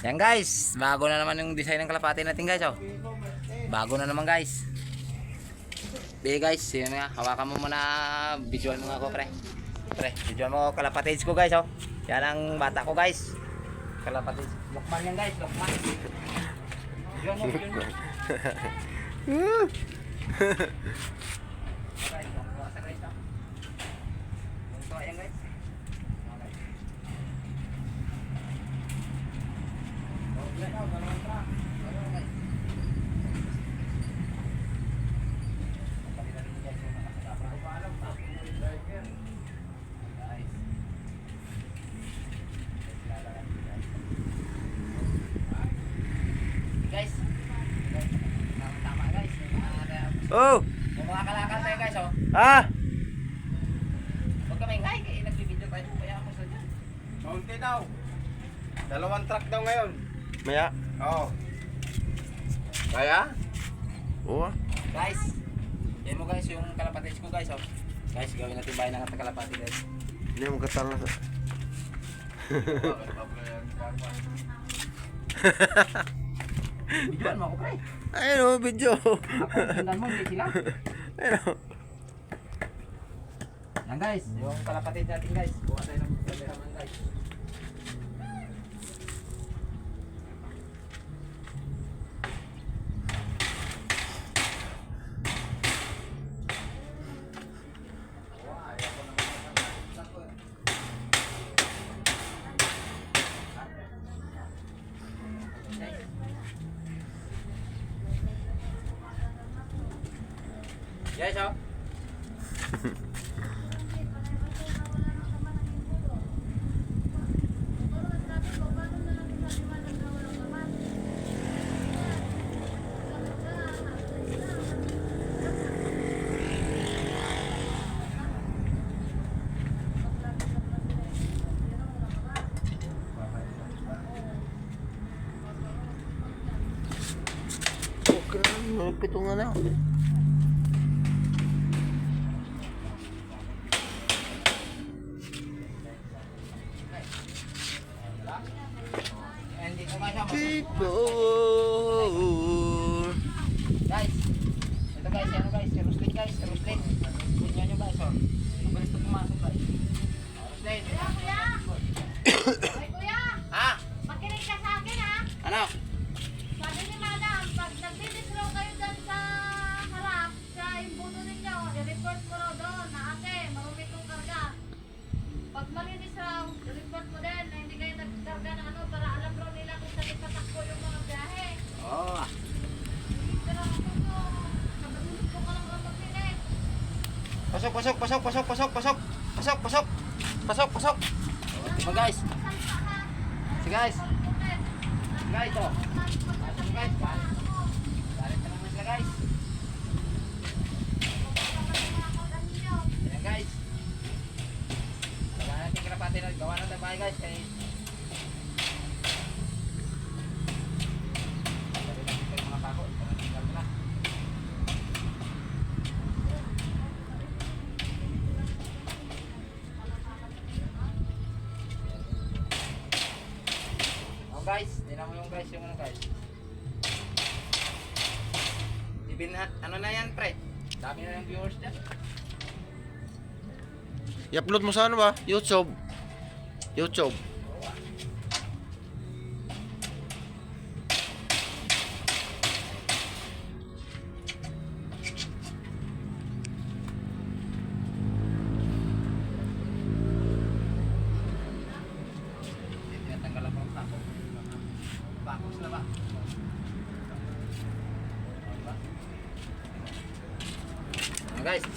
Yan guys, bago na naman yung design ng kalapati natin guys, oh. Bago na naman guys. Di guys, yun nga, hawakan mo muna, visual mo nga ako pre. Pre, visual mo kalapatids ko guys, oh. Yan ang bata ko guys. Kalapatids. Lokman yan guys, lokman. Visual mo, visual mo. Oh! Yung mga kalakal tayo guys, oh. Ah! Huwag kami ngay, kaya nagbibideo tayo. Kaya ako sa dyan. Mountain daw. 2 truck daw ngayon. Maya? Oo. Kaya? Oo. Guys, yan mo guys yung kalapatids ko guys, oh. Guys, gawin natin bahay ng kalapati guys. Hindi mo katala sa... Videoan mo ako pre. Ayun o, video. Ako, tingnan mo, hindi sila. Ayun o. Yan guys, yung kalapatid natin guys. Buka tayo ng cameraman guys. Guys, oh. Okay, malapit nga na. And dito guys, oh. People. Guys, ito guys, ano guys, si Ruslet guys, si Ruslet. Tingnan nyo guys, oh. Mabilis ito pumasok guys. Oh, Ruslet. Ay, kuya! Ha? Makinig ka sa akin, ha? Ano? Sabi ni madam, pag nagdidisrow kayo dyan sa harap, sa imbuto ninyo, i-report mo raw doon na ate, marumi kong karga. Pag malinis raw, i-report mo din na hindi kayo nagkarga ng ano para alam raw nila kung saan ipatakbo yung mga biyahe. Oh. Pero ako po, nabulot ko ka lang raw makinig. Pasok, pasok, pasok, pasok, pasok, pasok. Pasok, pasok. Pasok, pasok. Diba guys? Salsa, ha? Si guys. Okay. Guys, oh. Pasok guys. Galit na naman sila guys. Ayan guys. Gawa natin kalapati na. Gawa natin bahay guys. Kaya mga pako. Tingnan mo na. Oh guys, tingnan mo yung guys, yung ano guys. Ano na yan pre? Dami na yung viewers dyan. I-upload mo sa ano ba? YouTube. YouTube. Tinatanggal ako ang pako. Pako sila ba? Guys.